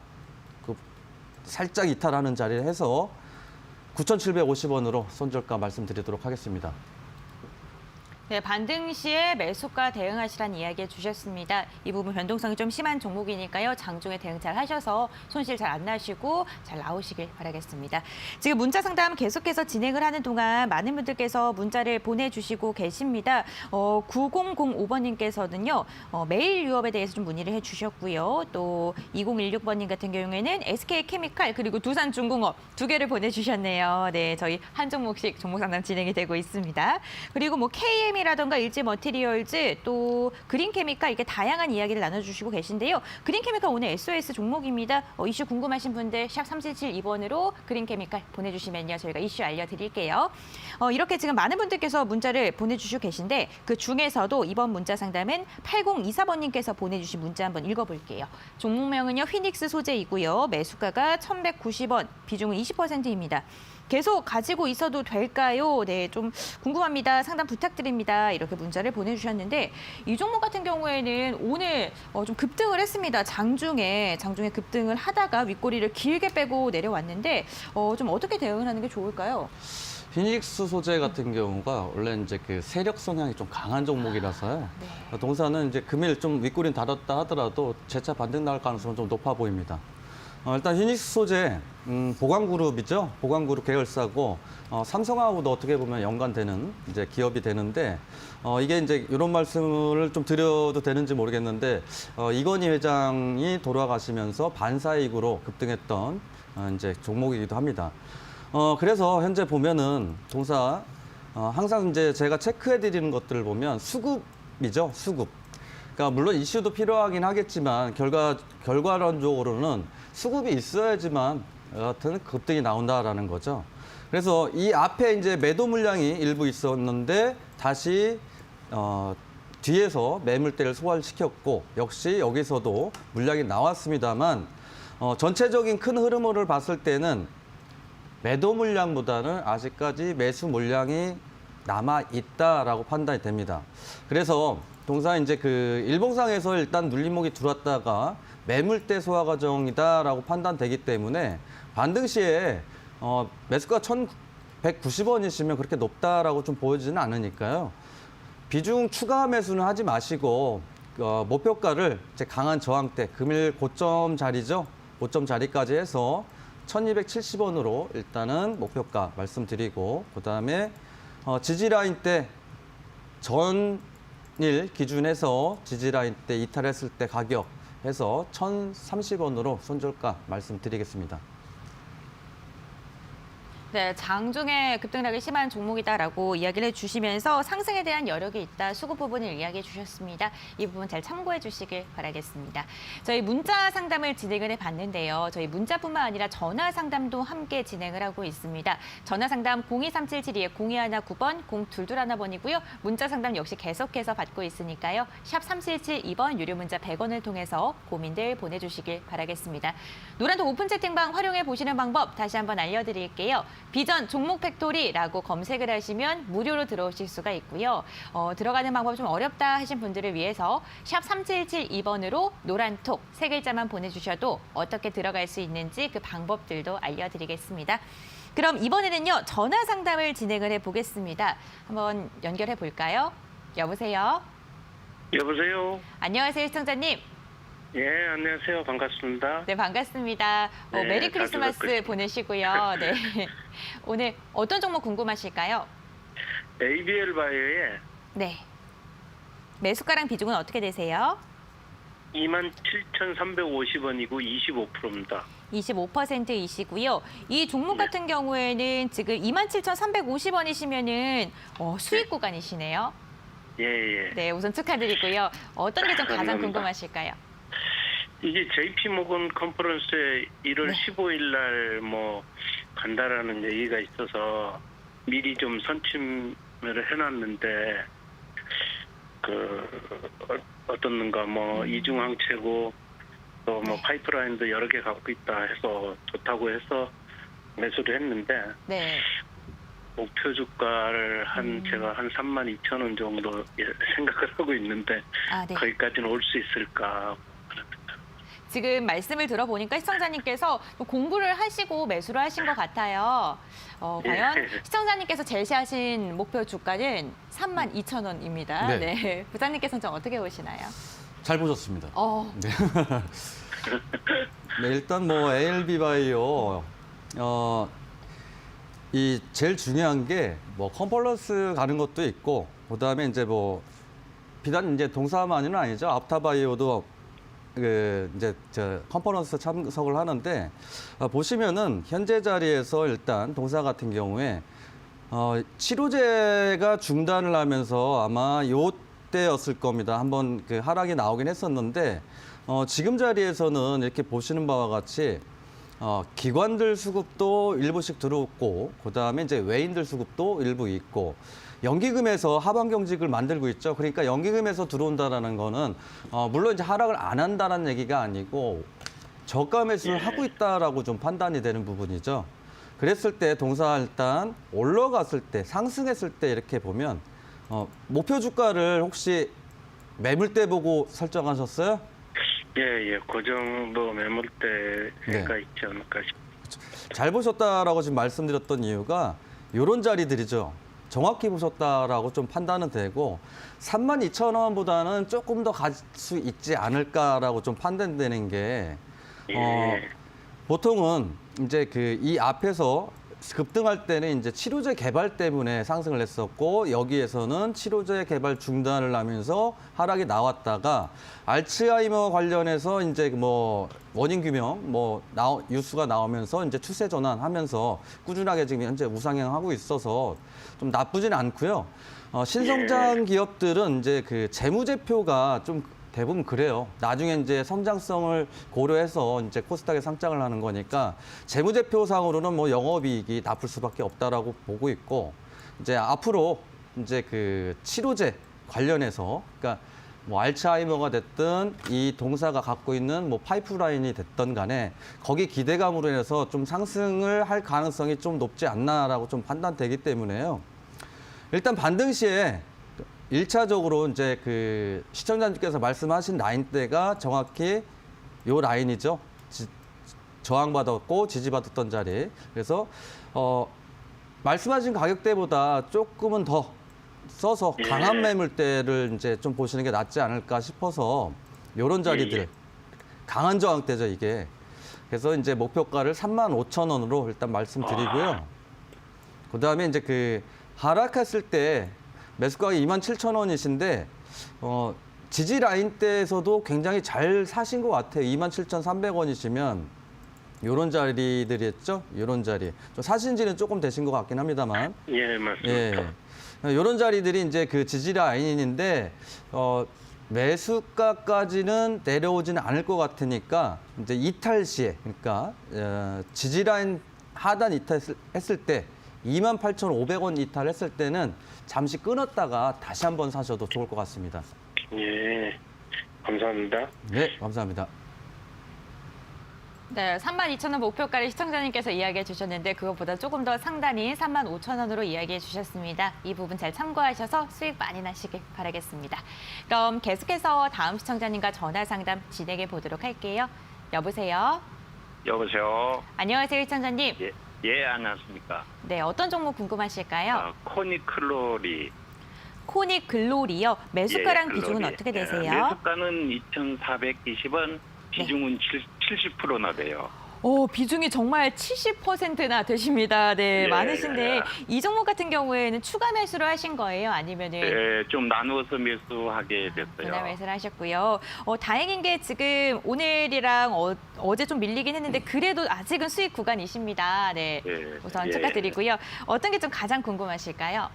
그 살짝 이탈하는 자리를 해서 9,750원으로 손절가 말씀드리도록 하겠습니다. 네, 반등 시에 매수가 대응하시라는 이야기 해주셨습니다. 이 부분 변동성이 좀 심한 종목이니까요. 장중에 대응 잘 하셔서 손실 잘 안 나시고 잘 나오시길 바라겠습니다. 지금 문자 상담 계속해서 진행을 하는 동안 많은 분들께서 문자를 보내주시고 계십니다. 9005번님께서는요. 메일 유업에 대해서 좀 문의를 해주셨고요. 또 2016번님 같은 경우에는 SK케미칼 그리고 두산중공업 두 개를 보내주셨네요. 네, 저희 한 종목씩 종목 상담 진행이 되고 있습니다. 그리고 뭐 KM이라던가 일지머티리얼즈 또 그린케미칼 이렇게 다양한 이야기를 나눠주시고 계신데요. 그린케미칼 오늘 SOS 종목입니다. 이슈 궁금하신 분들 샵 3772번으로 그린케미칼 보내주시면요. 저희가 이슈 알려드릴게요. 이렇게 지금 많은 분들께서 문자를 보내주시고 계신데 그 중에서도 이번 문자 상담은 8024번님께서 보내주신 문자 한번 읽어볼게요. 종목명은요. 휘닉스 소재이고요. 매수가가 1,190원, 비중은 20%입니다. 계속 가지고 있어도 될까요? 네, 좀 궁금합니다. 상담 부탁드립니다. 이렇게 문자를 보내주셨는데 이 종목 같은 경우에는 오늘 좀 급등을 했습니다. 장중에 급등을 하다가 윗꼬리를 길게 빼고 내려왔는데 좀 어떻게 대응을 하는 게 좋을까요? 피닉스 소재 같은 경우가 원래 이제 그 세력 성향이 좀 강한 종목이라서요. 네. 동사는 이제 금일 좀 윗꼬리는 닫았다 하더라도 재차 반등 나올 가능성은 좀 높아 보입니다. 일단 피닉스 소재 보강그룹이죠. 보강그룹 계열사고 삼성하고도 어떻게 보면 연관되는 이제 기업이 되는데 이게 이제 이런 말씀을 좀 드려도 되는지 모르겠는데 이건희 회장이 돌아가시면서 반사이익으로 급등했던 이제 종목이기도 합니다. 그래서 현재 보면은 동사 항상 이제 제가 체크해 드리는 것들을 보면 수급이죠, 수급. 그러니까 물론 이슈도 필요하긴 하겠지만 결과론적으로는 수급이 있어야지만 같은 급등이 나온다라는 거죠. 그래서 이 앞에 이제 매도 물량이 일부 있었는데 다시 뒤에서 매물대를 소화시켰고 역시 여기서도 물량이 나왔습니다만 전체적인 큰 흐름을 봤을 때는 매도 물량보다는 아직까지 매수 물량이 남아 있다라고 판단이 됩니다. 그래서 동사 이제 그 일봉상에서 일단 눌림목이 들어왔다가 매물대 소화 과정이다라고 판단되기 때문에 반등 시에 매수가 1,190원이시면 그렇게 높다라고 좀 보여지지는 않으니까요. 비중 추가 매수는 하지 마시고 목표가를 이제 강한 저항대 금일 고점 자리죠. 고점 자리까지 해서 1,270원으로 일단은 목표가 말씀드리고 그다음에 지지라인 때 전일 기준해서 지지라인 때 이탈했을 때 가격 해서 1,030원으로 손절가 말씀드리겠습니다. 네, 장중에 급등락이 심한 종목이다라고 이야기를 해주시면서 상승에 대한 여력이 있다 수급 부분을 이야기해 주셨습니다. 이 부분 잘 참고해 주시길 바라겠습니다. 저희 문자 상담을 진행을 해봤는데요. 저희 문자뿐만 아니라 전화 상담도 함께 진행을 하고 있습니다. 전화 상담 02377-0219번, 0221번이고요. 문자 상담 역시 계속해서 받고 있으니까요. 샵 3772번 유료 문자 100원을 통해서 고민들 보내주시길 바라겠습니다. 노란톡 오픈 채팅방 활용해 보시는 방법 다시 한번 알려드릴게요. 비전 종목 팩토리라고 검색을 하시면 무료로 들어오실 수가 있고요. 들어가는 방법이 좀 어렵다 하신 분들을 위해서 샵 3772번으로 노란톡 3글자만 보내주셔도 어떻게 들어갈 수 있는지 그 방법들도 알려드리겠습니다. 그럼 이번에는요. 전화 상담을 진행을 해보겠습니다. 한번 연결해 볼까요? 여보세요? 여보세요? 안녕하세요, 시청자님. 예, 안녕하세요. 반갑습니다. 네, 반갑습니다. 네, 메리 자주 크리스마스 뵙고 있습니다. 보내시고요. 네. 오늘 어떤 종목 궁금하실까요? ABL 바이오의 네. 매수가랑 비중은 어떻게 되세요? 27,350원이고 25%입니다. 25%이시고요. 이 종목 네. 같은 경우에는 지금 27,350원이시면은 수익 구간이시네요. 예, 예. 네, 우선 축하드리고요. 어떤 게 좀 가장 감사합니다. 궁금하실까요? 이게 JP 모건 컨퍼런스에 1월 네. 15일 날 간다라는 얘기가 있어서 미리 좀 선침을 해놨는데 어떻는가 이중항체고 또 네. 파이프라인도 여러 개 갖고 있다 해서 좋다고 해서 매수를 했는데 네. 목표 주가를 제가 한 32,000원 정도 생각을 하고 있는데 아, 네. 거기까지는 올 수 있을까? 지금 말씀을 들어보니까 시청자님께서 공부를 하시고 매수를 하신 것 같아요. 과연 예. 시청자님께서 제시하신 목표 주가는 32,000원입니다. 네. 네. 부장님께서는 좀 어떻게 보시나요? 잘 보셨습니다. 네. 네, 일단 ALB 바이오 이 제일 중요한 게 컨퍼런스 가는 것도 있고 그다음에 이제 비단 이제 동사만은 아니죠. 앞타바이오도 이제 컨퍼런스 참석을 하는데 보시면은 현재 자리에서 일단 동사 같은 경우에 치료제가 중단을 하면서 아마 요때였을 겁니다. 한번 하락이 나오긴 했었는데 지금 자리에서는 이렇게 보시는 바와 같이 기관들 수급도 일부씩 들어오고 그다음에 이제 외인들 수급도 일부 있고 연기금에서 하방 경직을 만들고 있죠. 그러니까 연기금에서 들어온다라는 거는 물론 이제 하락을 안 한다는 얘기가 아니고 저가 매수를 하고 있다라고 좀 판단이 되는 부분이죠. 그랬을 때 동사 일단 올라갔을 때 상승했을 때 이렇게 보면 목표 주가를 혹시 매물대 보고 설정하셨어요? 예. 그 정도 매물대가 있지 않을까 싶습니다. 잘 보셨다라고 지금 말씀드렸던 이유가 요런 자리들이죠. 정확히 보셨다라고 좀 판단은 되고 32,000원보다는 조금 더 갈 수 있지 않을까라고 좀 판단되는 게 예. 보통은 이제 그 이 앞에서 급등할 때는 이제 치료제 개발 때문에 상승을 했었고 여기에서는 치료제 개발 중단을 하면서 하락이 나왔다가 알츠하이머 관련해서 이제 뭐 원인 규명 뉴스가 나오면서 이제 추세 전환하면서 꾸준하게 지금 현재 우상향하고 있어서 좀 나쁘진 않고요. 신성장 기업들은 이제 그 재무제표가 좀 대부분 그래요. 나중에 이제 성장성을 고려해서 이제 코스닥에 상장을 하는 거니까 재무제표상으로는 뭐 영업이익이 나쁠 수밖에 없다라고 보고 있고 이제 앞으로 이제 그 치료제 관련해서 그러니까 뭐 알츠하이머가 됐든 이 동사가 갖고 있는 뭐 파이프라인이 됐던 간에 거기 기대감으로 인해서 좀 상승을 할 가능성이 좀 높지 않나라고 좀 판단되기 때문에요. 일단 반등 시에 1차적으로 이제 그 시청자님께서 말씀하신 라인대가 정확히 요 라인이죠. 저항받았고 지지받았던 자리. 그래서 말씀하신 가격대보다 조금은 더 써서 강한 매물대를 이제 좀 보시는 게 낫지 않을까 싶어서 요런 자리들 강한 저항대죠, 이게. 그래서 이제 목표가를 35,000원으로 일단 말씀드리고요. 그다음에 이제 그 하락했을 때 매수가가 27,000원이신데 지지 라인대에서도 굉장히 잘 사신 것 같아요. 27,300원이시면 요런 자리들이었죠. 요런 자리. 좀 사신 지는 조금 되신 것 같긴 합니다만. 예, 맞습니다. 예. 요런 자리들이 이제 그 지지 라인인데 매수가까지는 내려오지는 않을 것 같으니까 이제 이탈 시에 그러니까 지지 라인 하단 이탈했을 때 28,500원 이탈했을 때는 잠시 끊었다가 다시 한번 사셔도 좋을 것 같습니다. 예, 감사합니다. 네, 감사합니다. 네, 32,000원 목표가를 시청자님께서 이야기해 주셨는데 그것보다 조금 더 상단인 35,000원으로 이야기해 주셨습니다. 이 부분 잘 참고하셔서 수익 많이 나시길 바라겠습니다. 그럼 계속해서 다음 시청자님과 전화 상담 진행해 보도록 할게요. 여보세요? 여보세요. 안녕하세요, 시청자님. 예, 안녕하십니까. 네, 어떤 종목 궁금하실까요? 코니클로리. 코닉 글로리요. 매수가랑 예, 비중은 글로리. 어떻게 예, 되세요? 매수가는 2,420원, 비중은 70%나 돼요. 비중이 정말 70%나 되십니다. 네, 예, 많으신데 예. 이 종목 같은 경우에는 추가 매수를 하신 거예요? 아니면은 예, 좀 나누어서 매수하게 됐어요. 분할 매수를 하셨고요. 다행인 게 지금 오늘이랑 어제 좀 밀리긴 했는데 그래도 아직은 수익 구간이십니다. 네, 예, 우선 예. 축하드리고요. 어떤 게 좀 가장 궁금하실까요?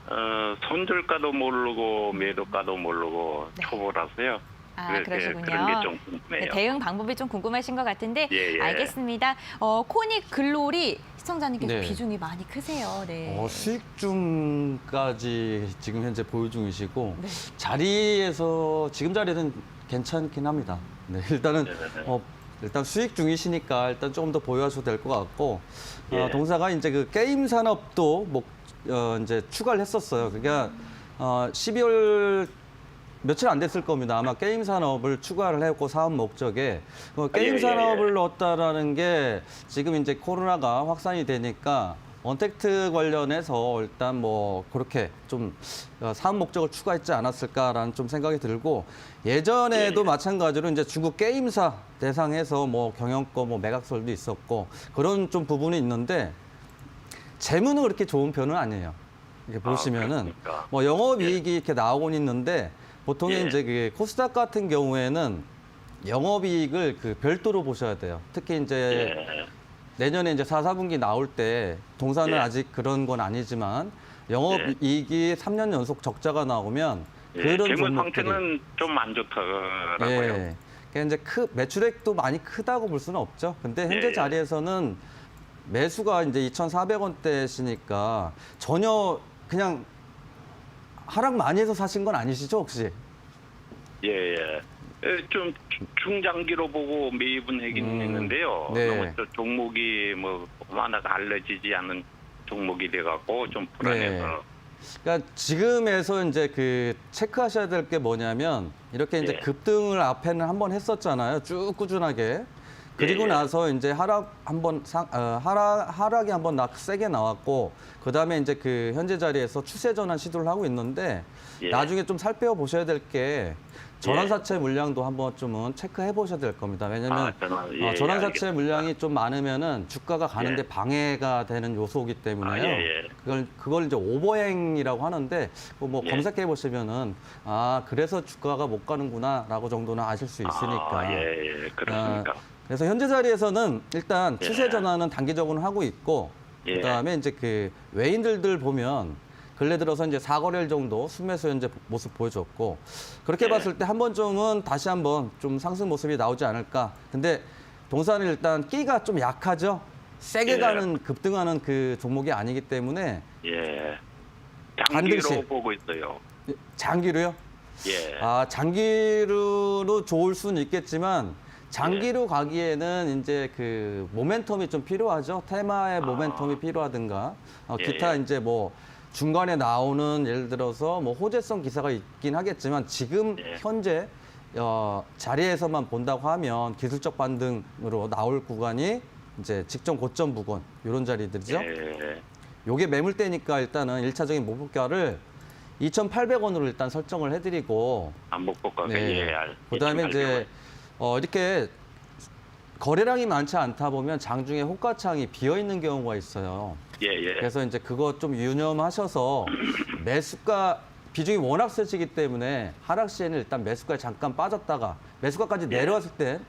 손절가도 모르고 매도가도 모르고 네. 초보라서요. 그러시군요. 그런 게 좀 궁금해요. 네, 대응 방법이 좀 궁금하신 것 같은데 예, 예. 알겠습니다. 코닉 글로리 시청자님께서 네. 비중이 많이 크세요. 네. 수익 중까지 지금 현재 보유 중이시고 네. 자리에서 지금 자리는 괜찮긴 합니다. 네, 일단은 일단 수익 중이시니까 일단 조금 더 보유하셔도 될 것 같고 예. 동사가 이제 그 게임 산업도 이제 추가를 했었어요. 그러니까 12월 며칠 안 됐을 겁니다. 아마 게임 산업을 추가를 했고 사업 목적에 게임 예. 산업을 넣었다라는 게 지금 이제 코로나가 확산이 되니까 언택트 관련해서 일단 뭐 그렇게 좀 사업 목적을 추가했지 않았을까라는 좀 생각이 들고 예전에도 마찬가지로 이제 중국 게임사 대상에서 뭐 경영권 뭐 매각설도 있었고 그런 좀 부분이 있는데 재무는 그렇게 좋은 편은 아니에요. 이렇게 보시면은 그렇습니까? 뭐 영업이익이 이렇게 나오곤 있는데 보통에 예. 이제 그 코스닥 같은 경우에는 영업이익을 그 별도로 보셔야 돼요. 특히 이제 예. 내년에 이제 4, 4분기 나올 때 동사는 예. 아직 그런 건 아니지만 영업이익이 3년 연속 적자가 나오면 그런 재무 종목들이 상태는 좀 안 좋더라고요. 예. 그러니까 이제 매출액도 많이 크다고 볼 수는 없죠. 근데 현재 예. 자리에서는 매수가 이제 2,400원대시니까 전혀 그냥 하락 많이 해서 사신 건 아니시죠, 혹시? 예. 좀 중장기로 보고 매입은 하긴 했는데요. 네. 너무 종목이 뭐 하나 알려지지 않은 종목이 돼갖고 좀 불안해서. 그러니까 지금에서 이제 그 체크하셔야 될 게 뭐냐면 이렇게 이제 예. 급등을 앞에는 한번 했었잖아요. 쭉 꾸준하게. 그리고 예. 나서 이제 하락이 한번 세게 나왔고, 그 다음에 이제 그 현재 자리에서 추세 전환 시도를 하고 있는데, 예. 나중에 좀 살펴보셔야 될 게 전환사채 물량도 한 번쯤은 체크해 보셔야 될 겁니다. 왜냐면 전환사채 알겠습니다. 물량이 좀 많으면은 주가가 가는데 예. 방해가 되는 요소이기 때문에요. 예. 그걸 이제 오버행이라고 하는데 뭐 예. 검색해 보시면은 그래서 주가가 못 가는구나라고 정도는 아실 수 있으니까. 예. 그렇습니까? 그래서 현재 자리에서는 일단 예. 추세 전환은 단기적으로 하고 있고, 예. 그다음에 이제 그 외인들들 보면 근래 들어서 이제 4거래일 정도 순매수 현재 모습 보여줬고, 그렇게 예. 봤을 때 한 번쯤은 다시 한번 좀 상승 모습이 나오지 않을까. 근데 동사는 일단 끼가 좀 약하죠. 세게 예. 가는 급등하는 그 종목이 아니기 때문에 예. 반드시. 장기로 보고 있어요. 장기로요. 예. 장기로 좋을 수는 있겠지만 장기로 가기에는 이제 그 모멘텀이 좀 필요하죠. 테마의 모멘텀이 필요하든가 기타 예. 이제 뭐 중간에 나오는 예를 들어서 뭐 호재성 기사가 있긴 하겠지만 지금 예. 현재 자리에서만 본다고 하면 기술적 반등으로 나올 구간이 이제 직전 고점 부근 이런 자리들이죠. 예. 요게 매물대니까 일단은 일차적인 목표가를 2,800원으로 일단 설정을 해드리고, 안목고가 네. 예. 그다음에 이제 이렇게 거래량이 많지 않다 보면 장중에 호가창이 비어 있는 경우가 있어요. 예. 그래서 이제 그거 좀 유념하셔서 매수가 비중이 워낙 세시기 때문에 하락 시에는 일단 매수가에 잠깐 빠졌다가 매수가까지 내려왔을 때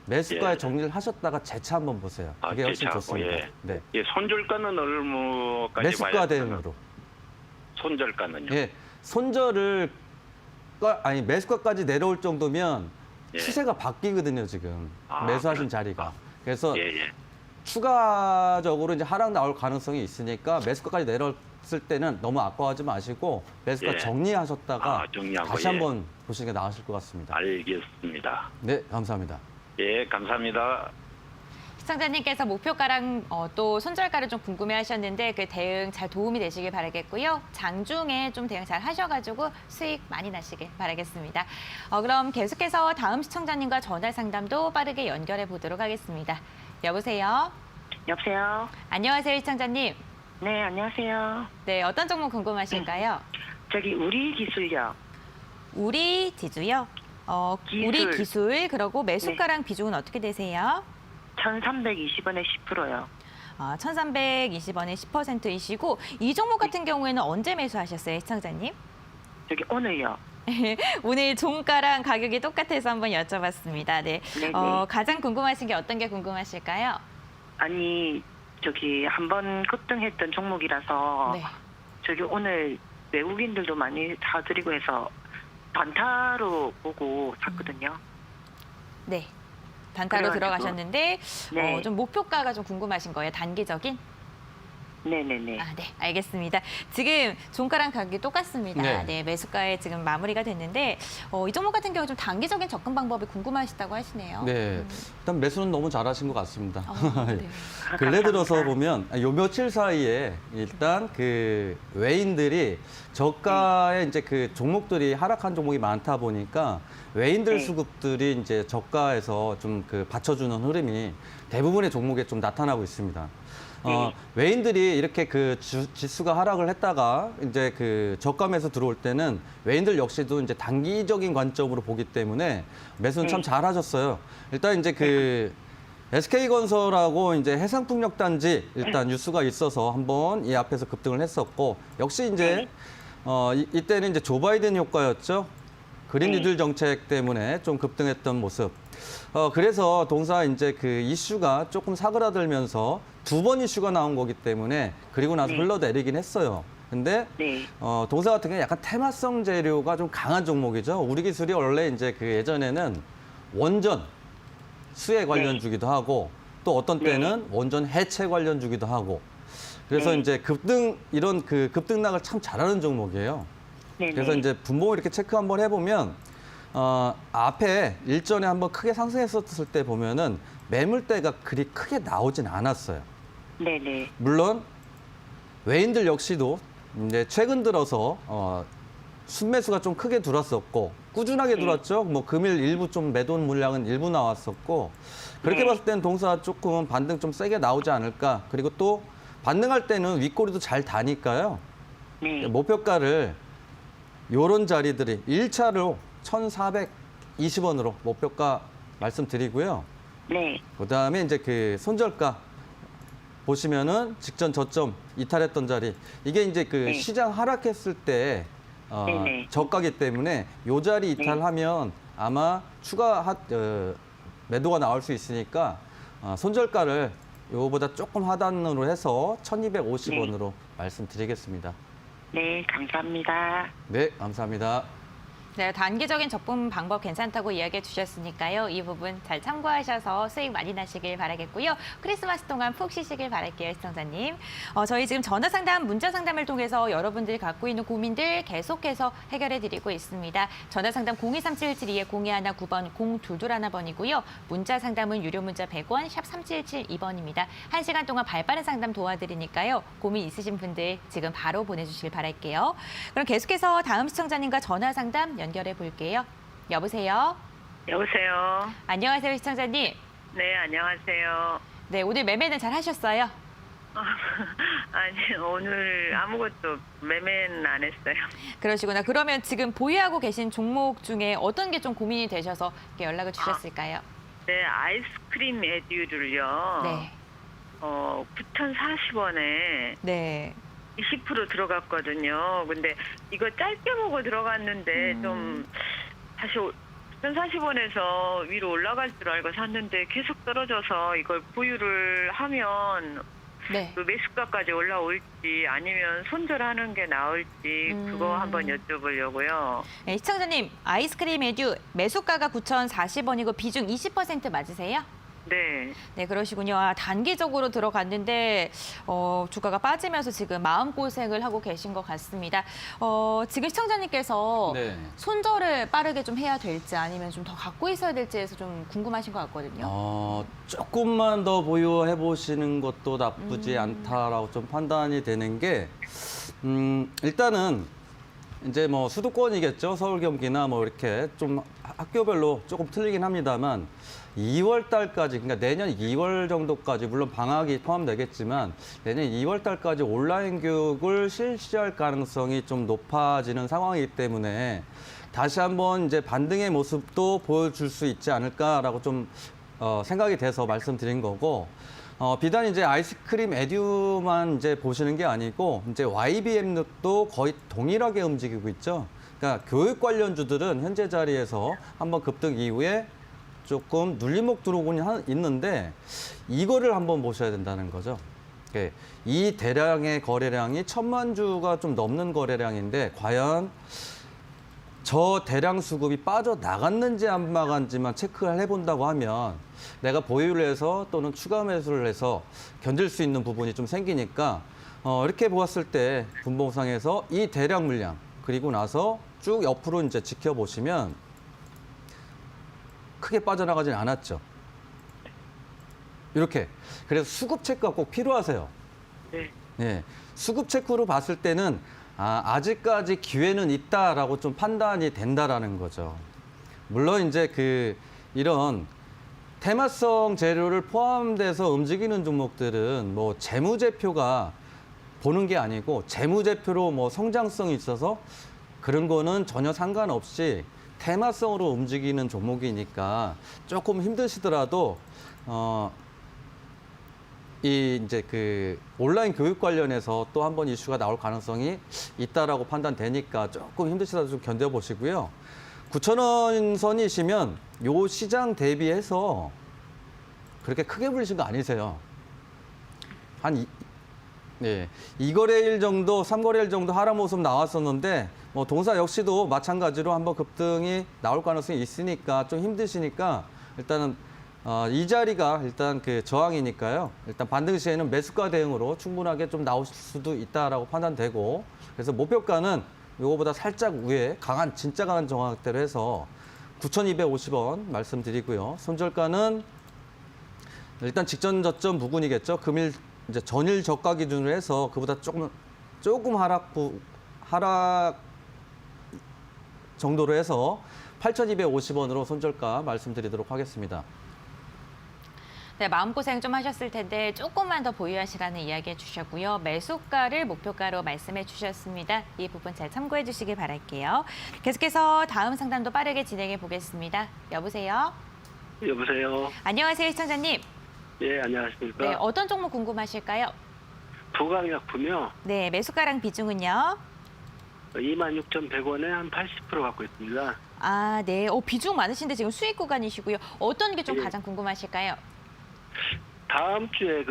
매수가에 예. 정리를 하셨다가 재차 한번 보세요. 그게 훨씬 재차하고, 좋습니다. 예. 네. 예, 손절가는 얼마까지 매수가 봐야 대응으로. 손절가는요? 예, 매수가까지 내려올 정도면 예. 추세가 바뀌거든요, 지금. 매수하신 자리가. 그래서 예. 추가적으로 이제 하락 나올 가능성이 있으니까 매수가까지 내려왔을 때는 너무 아까워하지 마시고 매수가 예. 정리하셨다가 정리하고, 다시 예. 한번 보시는 게 나으실 것 같습니다. 알겠습니다. 네, 감사합니다. 예, 감사합니다. 시청자님께서 목표가랑 또 손절가를 좀 궁금해하셨는데 그 대응 잘 도움이 되시길 바라겠고요. 장중에 좀 대응 잘 하셔가지고 수익 많이 나시길 바라겠습니다. 그럼 계속해서 다음 시청자님과 전화 상담도 빠르게 연결해 보도록 하겠습니다. 여보세요. 여보세요. 안녕하세요, 시청자님. 네, 안녕하세요. 네, 어떤 종목 궁금하실까요? 저기 우리 기술요. 우리 지주요. 기술. 우리 기술 그리고 매수가랑 비중은 어떻게 되세요? 1,320원에 10%요. 1,320원에 10%이시고 이 종목 같은 경우에는 언제 매수하셨어요, 시청자님? 저기 오늘요. 오늘 종가랑 가격이 똑같아서 한번 여쭤봤습니다. 네. 네네. 가장 궁금하신 게 어떤 게 궁금하실까요? 아니, 저기 한번 급등했던 종목이라서 네. 저기 오늘 외국인들도 많이 사들이고 해서 단타로 보고 샀거든요. 네. 단타로 그래가지고. 들어가셨는데 네. 좀 목표가가 좀 궁금하신 거예요, 단기적인? 네네네. 네, 알겠습니다. 지금 종가랑 가격이 똑같습니다. 네. 네, 매수가에 지금 마무리가 됐는데 이 종목 같은 경우 좀 단기적인 접근 방법이 궁금하시다고 하시네요. 네, 일단 매수는 너무 잘하신 것 같습니다. 네. 근래 들어서 감사합니다. 보면 요 며칠 사이에 일단 그 외인들이 저가의 이제 그 종목들이 하락한 종목이 많다 보니까 외인들 네. 수급들이 이제 저가에서 좀 그 받쳐주는 흐름이 대부분의 종목에 좀 나타나고 있습니다. 외인들이 이렇게 그 지수가 하락을 했다가 이제 그 저감에서 들어올 때는 외인들 역시도 이제 단기적인 관점으로 보기 때문에 매수는 참 잘하셨어요. 일단 이제 그 SK건설하고 이제 해상풍력단지 일단 뉴스가 있어서 한번 이 앞에서 급등을 했었고 역시 이제 이때는 이제 조 바이든 효과였죠. 그린 뉴딜 정책 때문에 좀 급등했던 모습. 그래서 동사 이제 그 이슈가 조금 사그라들면서 두 번 이슈가 나온 거기 때문에 그리고 나서 흘러내리긴 했어요. 근데 네. 동사 같은 경우는 약간 테마성 재료가 좀 강한 종목이죠. 우리 기술이 원래 이제 그 예전에는 원전 수혜 관련 주기도 하고 또 어떤 때는 원전 해체 관련 주기도 하고 그래서 이제 이런 그 급등락을 참 잘하는 종목이에요. 네네. 그래서 이제 분봉을 이렇게 체크 한번 해보면 앞에 일전에 한번 크게 상승했었을 때 보면은 매물대가 그리 크게 나오진 않았어요. 네네. 물론 외인들 역시도 이제 최근 들어서 순매수가 좀 크게 들어왔었고 꾸준하게 네. 들어왔죠. 뭐 금일 일부 좀 매도 물량은 일부 나왔었고 그렇게 네. 봤을 때는 동사 조금 반등 좀 세게 나오지 않을까. 그리고 또 반등할 때는 윗꼬리도 잘 다니까요. 네. 목표가를 요런 자리들이 1차로 1,420원으로 목표가 말씀드리고요. 네. 그다음에 이제 그 손절가 보시면은 직전 저점 이탈했던 자리 이게 이제 그 네. 시장 하락했을 때 네네. 저가기 때문에 요 자리 네. 이탈하면 아마 추가 매도가 나올 수 있으니까 손절가를 요거보다 조금 하단으로 해서 1,250원으로 말씀드리겠습니다. 네, 감사합니다. 네, 감사합니다. 네, 단기적인 접근 방법 괜찮다고 이야기해 주셨으니까요. 이 부분 잘 참고하셔서 수익 많이 나시길 바라겠고요. 크리스마스 동안 푹 쉬시길 바랄게요, 시청자님. 저희 지금 전화 상담, 문자 상담을 통해서 여러분들이 갖고 있는 고민들 계속해서 해결해 드리고 있습니다. 전화 상담 02372-0219번, 0221번이고요. 문자 상담은 유료 문자 100원, 샵 3772번입니다. 1시간 동안 발빠른 상담 도와드리니까요. 고민 있으신 분들 지금 바로 보내주시길 바랄게요. 그럼 계속해서 다음 시청자님과 전화 상담 연결해 볼게요. 여보세요? 여보세요. 안녕하세요, 시청자님. 네, 안녕하세요. 네, 오늘 매매는 잘 하셨어요? 아니, 오늘 아무것도 매매는 안 했어요. 그러시구나. 그러면 지금 보유하고 계신 종목 중에 어떤 게 좀 고민이 되셔서 이렇게 연락을 주셨을까요? 네, 아이스크림 에듀를요. 네. 9,040원에 네. 20% 들어갔거든요. 근데 이거 짧게 보고 들어갔는데 좀 다시 9,040원에서 위로 올라갈 줄 알고 샀는데 계속 떨어져서 이걸 보유를 하면 네. 그 매수가까지 올라올지 아니면 손절하는 게 나을지 그거 한번 여쭤보려고요. 네, 시청자님, 아이스크림 에듀 매수가가 9,040원이고 비중 20% 맞으세요? 네. 네, 그러시군요. 단기적으로 들어갔는데 주가가 빠지면서 지금 마음고생을 하고 계신 것 같습니다. 지금 시청자님께서 네. 손절을 빠르게 좀 해야 될지 아니면 좀 더 갖고 있어야 될지에서 좀 궁금하신 것 같거든요. 조금만 더 보유해 보시는 것도 나쁘지 않다라고 좀 판단이 되는 게 일단은 이제 뭐 수도권이겠죠. 서울 경기나 뭐 이렇게 좀 학교별로 조금 틀리긴 합니다만 2월 달까지 그러니까 내년 2월 정도까지 물론 방학이 포함되겠지만 내년 2월 달까지 온라인 교육을 실시할 가능성이 좀 높아지는 상황이기 때문에 다시 한번 이제 반등의 모습도 보여줄 수 있지 않을까라고 좀 생각이 돼서 말씀드린 거고 비단 이제 아이스크림 에듀만 이제 보시는 게 아니고 이제 YBM도 거의 동일하게 움직이고 있죠. 그러니까 교육 관련주들은 현재 자리에서 한번 급등 이후에 조금 눌림목 들어오곤 있는데 이거를 한번 보셔야 된다는 거죠. 이 대량의 거래량이 1,000만 주가 좀 넘는 거래량인데 과연 저 대량 수급이 빠져나갔는지 안 나간지만 체크를 해본다고 하면 내가 보유를 해서 또는 추가 매수를 해서 견딜 수 있는 부분이 좀 생기니까 이렇게 보았을 때 분봉상에서 이 대량 물량 그리고 나서 쭉 옆으로 이제 지켜보시면 크게 빠져나가진 않았죠. 이렇게. 그래서 수급 체크가 꼭 필요하세요. 네. 네. 수급 체크로 봤을 때는 아직까지 기회는 있다라고 좀 판단이 된다라는 거죠. 물론 이제 이런 테마성 재료를 포함돼서 움직이는 종목들은 뭐 재무제표가 보는 게 아니고 재무제표로 뭐 성장성이 있어서 그런 거는 전혀 상관없이 테마성으로 움직이는 종목이니까 조금 힘드시더라도 이제 온라인 교육 관련해서 또 한 번 이슈가 나올 가능성이 있다라고 판단되니까 조금 힘드시더라도 좀 견뎌보시고요. 9,000원 선이시면 요 시장 대비해서 그렇게 크게 불리신 거 아니세요. 한 2거래일 정도, 3거래일 정도 하락 모습 나왔었는데 뭐 동사 역시도 마찬가지로 한번 급등이 나올 가능성이 있으니까 좀 힘드시니까 일단은 이 자리가 일단 저항이니까요. 일단 반등 시에는 매수가 대응으로 충분하게 좀 나올 수도 있다라고 판단되고 그래서 목표가는 요거보다 살짝 위에 진짜 강한 정확대로 해서 9,250원 말씀드리고요. 손절가는 일단 직전 저점 부근이겠죠. 금일 이제 전일 저가 기준으로 해서 그보다 조금 하락 정도로 해서 8,250원으로 손절가 말씀드리도록 하겠습니다. 네, 마음고생 좀 하셨을 텐데 조금만 더 보유하시라는 이야기 해주셨고요. 매수가를 목표가로 말씀해 주셨습니다. 이 부분 잘 참고해 주시길 바랄게요. 계속해서 다음 상담도 빠르게 진행해 보겠습니다. 여보세요? 여보세요. 안녕하세요, 시청자님. 예, 안녕하십니까. 네, 어떤 종목 궁금하실까요? 부강약품이요. 네, 매수가랑 비중은요? 26,100원에 한 80% 갖고 있습니다. 아, 네. 비중 많으신데 지금 수익 구간이시고요. 어떤 게 좀 예. 가장 궁금하실까요? 다음 주에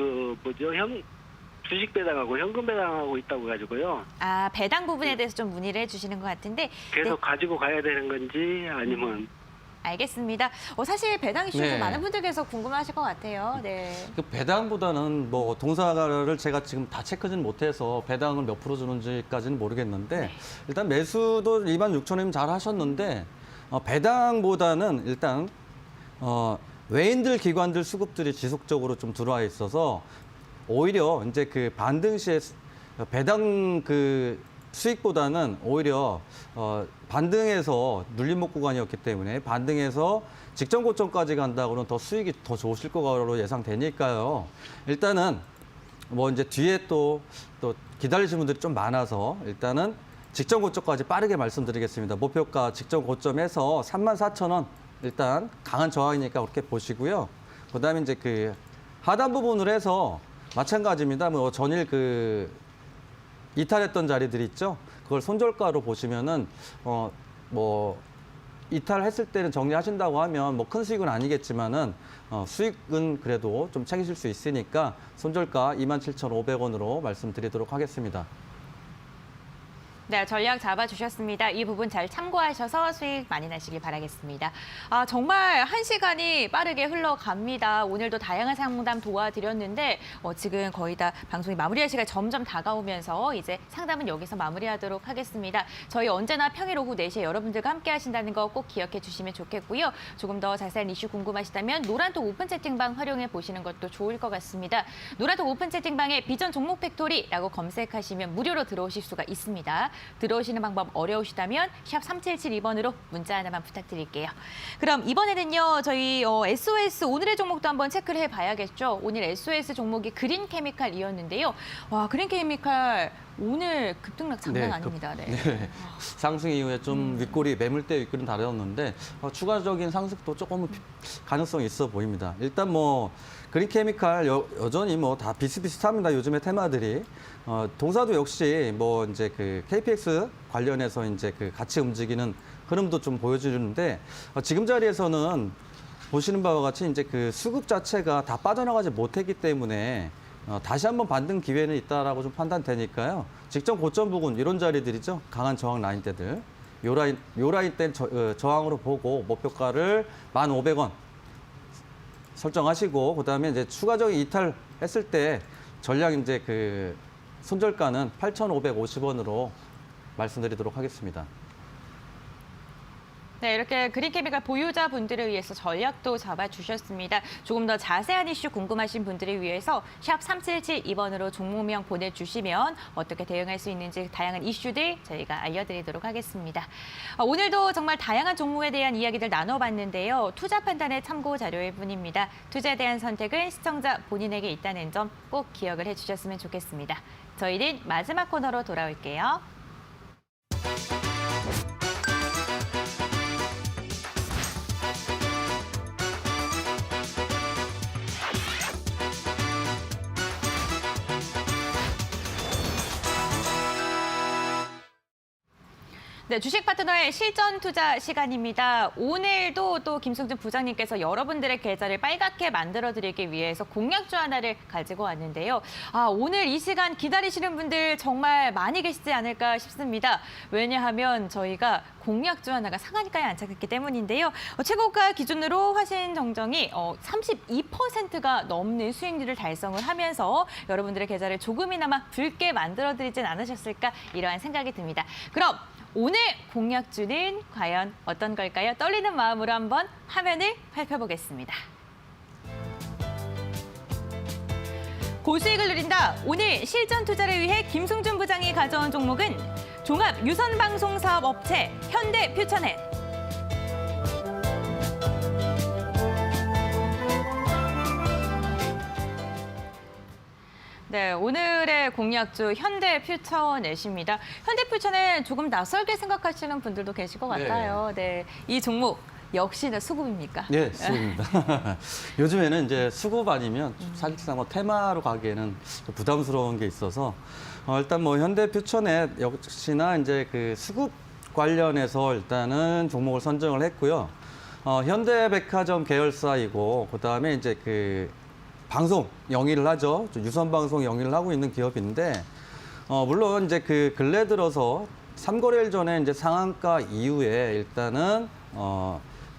주식 배당하고 현금 배당하고 있다고 가지고요. 아, 배당 부분에 대해서 좀 문의를 해주시는 것 같은데. 계속 네, 가지고 가야 되는 건지 아니면 알겠습니다. 사실 배당 이슈도 네. 많은 분들께서 궁금하실 것 같아요. 네. 그 배당보다는 뭐 동사를 제가 지금 다 체크는 못해서 배당을 몇 프로 주는지까지는 모르겠는데 네. 일단 매수도 26,000원이면 잘 하셨는데 배당보다는 일단 외인들 기관들 수급들이 지속적으로 좀 들어와 있어서 오히려 이제 그 반등 시에 배당 그 수익보다는 오히려 반등해서 눌림목 구간이었기 때문에 반등해서 직전 고점까지 간다고는 더 수익이 더 좋으실 거로 예상되니까요. 일단은 뭐 이제 뒤에 또 기다리시는 분들이 좀 많아서 일단은 직전 고점까지 빠르게 말씀드리겠습니다. 목표가 직전 고점에서 34,000원 일단 강한 저항이니까 그렇게 보시고요. 그다음에 이제 그 하단 부분을 해서 마찬가지입니다. 뭐 전일 이탈했던 자리들 있죠. 그걸 손절가로 보시면은 뭐 이탈했을 때는 정리하신다고 하면 뭐 큰 수익은 아니겠지만은 수익은 그래도 좀 챙기실 수 있으니까 손절가 27,500원으로 말씀드리도록 하겠습니다. 네, 전략 잡아주셨습니다. 이 부분 잘 참고하셔서 수익 많이 나시길 바라겠습니다. 정말 1시간이 빠르게 흘러갑니다. 오늘도 다양한 상담 도와드렸는데 지금 거의 다 방송이 마무리할 시간이 점점 다가오면서 이제 상담은 여기서 마무리하도록 하겠습니다. 저희 언제나 평일 오후 4시에 여러분들과 함께 하신다는 거 꼭 기억해 주시면 좋겠고요. 조금 더 자세한 이슈 궁금하시다면 노란톡 오픈 채팅방 활용해 보시는 것도 좋을 것 같습니다. 노란톡 오픈 채팅방에 비전 종목 팩토리라고 검색하시면 무료로 들어오실 수가 있습니다. 들어오시는 방법 어려우시다면 샵 3772번으로 문자 하나만 부탁드릴게요. 그럼 이번에는요. 저희 SOS 오늘의 종목도 한번 체크를 해봐야겠죠. 오늘 SOS 종목이 그린케미칼이었는데요. 와, 그린케미칼 오늘 급등락 장난 아닙니다. 네. 네. 상승 이후에 좀 윗골이 매물대 윗골은 다르었는데 추가적인 상승도 조금 가능성이 있어 보입니다. 일단 뭐 그린케미칼 여전히 뭐 다 비슷비슷합니다. 요즘의 테마들이 동사도 역시 뭐 이제 그 KPX 관련해서 이제 그 같이 움직이는 흐름도 좀 보여주는데 지금 자리에서는 보시는 바와 같이 이제 그 수급 자체가 다 빠져나가지 못했기 때문에 다시 한번 반등 기회는 있다라고 좀 판단되니까요. 직전 고점 부근 이런 자리들이죠. 강한 저항 라인대들. 요 라인 때 저항으로 보고 목표가를 1,500원 설정하시고 그다음에 이제 추가적인 이탈했을 때 전략 이제 그 손절가는 8,550원으로 말씀드리도록 하겠습니다. 네, 이렇게 그린케미칼 보유자분들을 위해서 전략도 잡아주셨습니다. 조금 더 자세한 이슈 궁금하신 분들을 위해서 샵 3772번으로 종목명 보내주시면 어떻게 대응할 수 있는지 다양한 이슈들 저희가 알려드리도록 하겠습니다. 오늘도 정말 다양한 종목에 대한 이야기들 나눠봤는데요. 투자 판단의 참고 자료일 뿐입니다. 투자에 대한 선택은 시청자 본인에게 있다는 점 꼭 기억을 해주셨으면 좋겠습니다. 저희는 마지막 코너로 돌아올게요. 네, 주식 파트너의 실전 투자 시간입니다. 오늘도 또 김승준 부장님께서 여러분들의 계좌를 빨갛게 만들어드리기 위해서 공략주 하나를 가지고 왔는데요. 오늘 이 시간 기다리시는 분들 정말 많이 계시지 않을까 싶습니다. 왜냐하면 저희가 공략주 하나가 상한가에 안착했기 때문인데요. 최고가 기준으로 화신정정이 32%가 넘는 수익률을 달성을 하면서 여러분들의 계좌를 조금이나마 붉게 만들어드리진 않으셨을까 이러한 생각이 듭니다. 그럼 오늘 공략주는 과연 어떤 걸까요? 떨리는 마음으로 한번 화면을 살펴보겠습니다. 고수익을 누린다. 오늘 실전 투자를 위해 김승준 부장이 가져온 종목은 종합 유선방송사업업체 현대퓨처넷. 네, 오늘의 공약주 현대퓨처넷입니다. 현대퓨처넷 조금 낯설게 생각하시는 분들도 계실 것 같아요. 네, 이 종목 역시나 수급입니까? 네, 수급입니다. 요즘에는 이제 수급 아니면 사실상 뭐 테마로 가기에는 좀 부담스러운 게 있어서 일단 뭐 현대퓨처넷 역시나 이제 그 수급 관련해서 일단은 종목을 선정을 했고요. 현대백화점 계열사이고 그다음에 이제 그 방송 영위를 하죠. 유선 방송 영위를 하고 있는 기업인데 물론 이제 그 근래 들어서 3거래일 전에 이제 상한가 이후에 일단은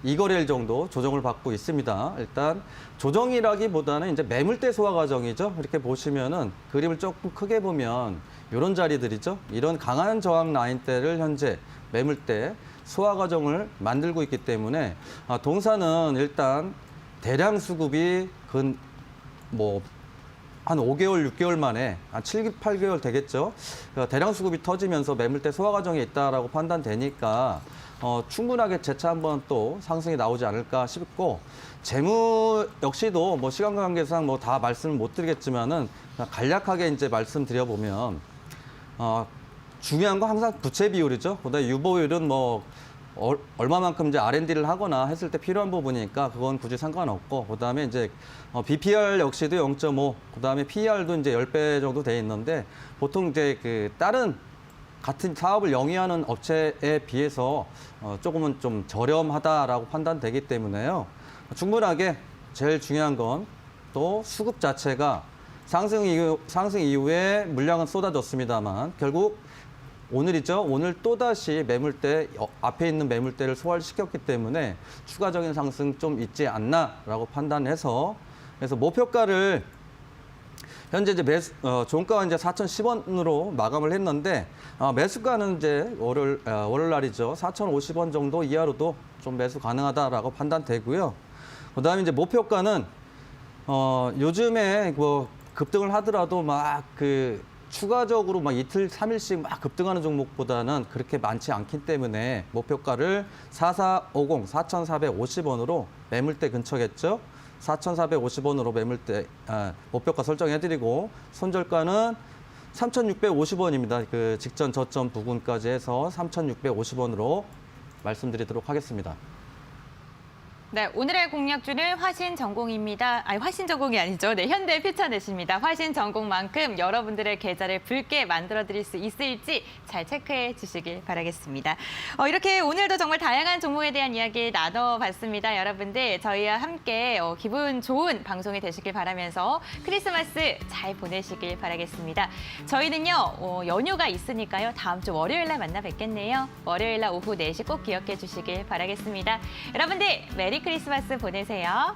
2거래일 정도 조정을 받고 있습니다. 일단 조정이라기보다는 이제 매물대 소화 과정이죠. 이렇게 보시면은 그림을 조금 크게 보면 이런 자리들이죠. 이런 강한 저항 라인대를 현재 매물대 소화 과정을 만들고 있기 때문에 동사는 일단 대량 수급이 한 5개월, 6개월 만에 한 7, 8개월 되겠죠. 대량 수급이 터지면서 매물대 소화 과정에 있다라고 판단되니까 충분하게 재차 한번 또 상승이 나오지 않을까 싶고 재무 역시도 뭐 시간 관계상 뭐 다 말씀을 못 드리겠지만은 간략하게 이제 말씀드려 보면 중요한 건 항상 부채 비율이죠. 그다음에 유보율은 뭐 얼마만큼 이제 R&D를 하거나 했을 때 필요한 부분이니까 그건 굳이 상관없고 그다음에 이제 BPR 역시도 0.5 그다음에 PER도 이제 10배 정도 돼 있는데 보통 이제 그 다른 같은 사업을 영위하는 업체에 비해서 조금은 좀 저렴하다라고 판단되기 때문에요. 충분하게 제일 중요한 건 또 수급 자체가 상승 이후에 물량은 쏟아졌습니다만 결국 오늘이죠. 오늘 또다시 매물대, 앞에 있는 매물대를 소화를 시켰기 때문에 추가적인 상승 좀 있지 않나라고 판단해서 그래서 목표가를 현재 이제 종가가 이제 4,010원으로 마감을 했는데 매수가는 이제 월요일 날이죠. 4,050원 정도 이하로도 좀 매수 가능하다라고 판단되고요. 그다음에 이제 목표가는 요즘에 뭐 급등을 하더라도 막 추가적으로 막 이틀, 3일씩 막 급등하는 종목보다는 그렇게 많지 않기 때문에 목표가를 4450, 4,450원으로 매물대 근처겠죠. 4,450원으로 매물대 목표가 설정해드리고 손절가는 3,650원입니다. 그 직전 저점 부근까지 해서 3,650원으로 말씀드리도록 하겠습니다. 네, 오늘의 공략주는 화신전공입니다. 아니, 화신전공이 아니죠. 네, 현대퓨처넷입니다. 화신전공만큼 여러분들의 계좌를 붉게 만들어드릴 수 있을지 잘 체크해 주시길 바라겠습니다. 이렇게 오늘도 정말 다양한 종목에 대한 이야기 나눠봤습니다. 여러분들 저희와 함께 기분 좋은 방송이 되시길 바라면서 크리스마스 잘 보내시길 바라겠습니다. 저희는요, 연휴가 있으니까요. 다음 주 월요일 날 만나 뵙겠네요. 월요일 날 오후 4시 꼭 기억해 주시길 바라겠습니다. 여러분들 메리 크리스마스 보내세요.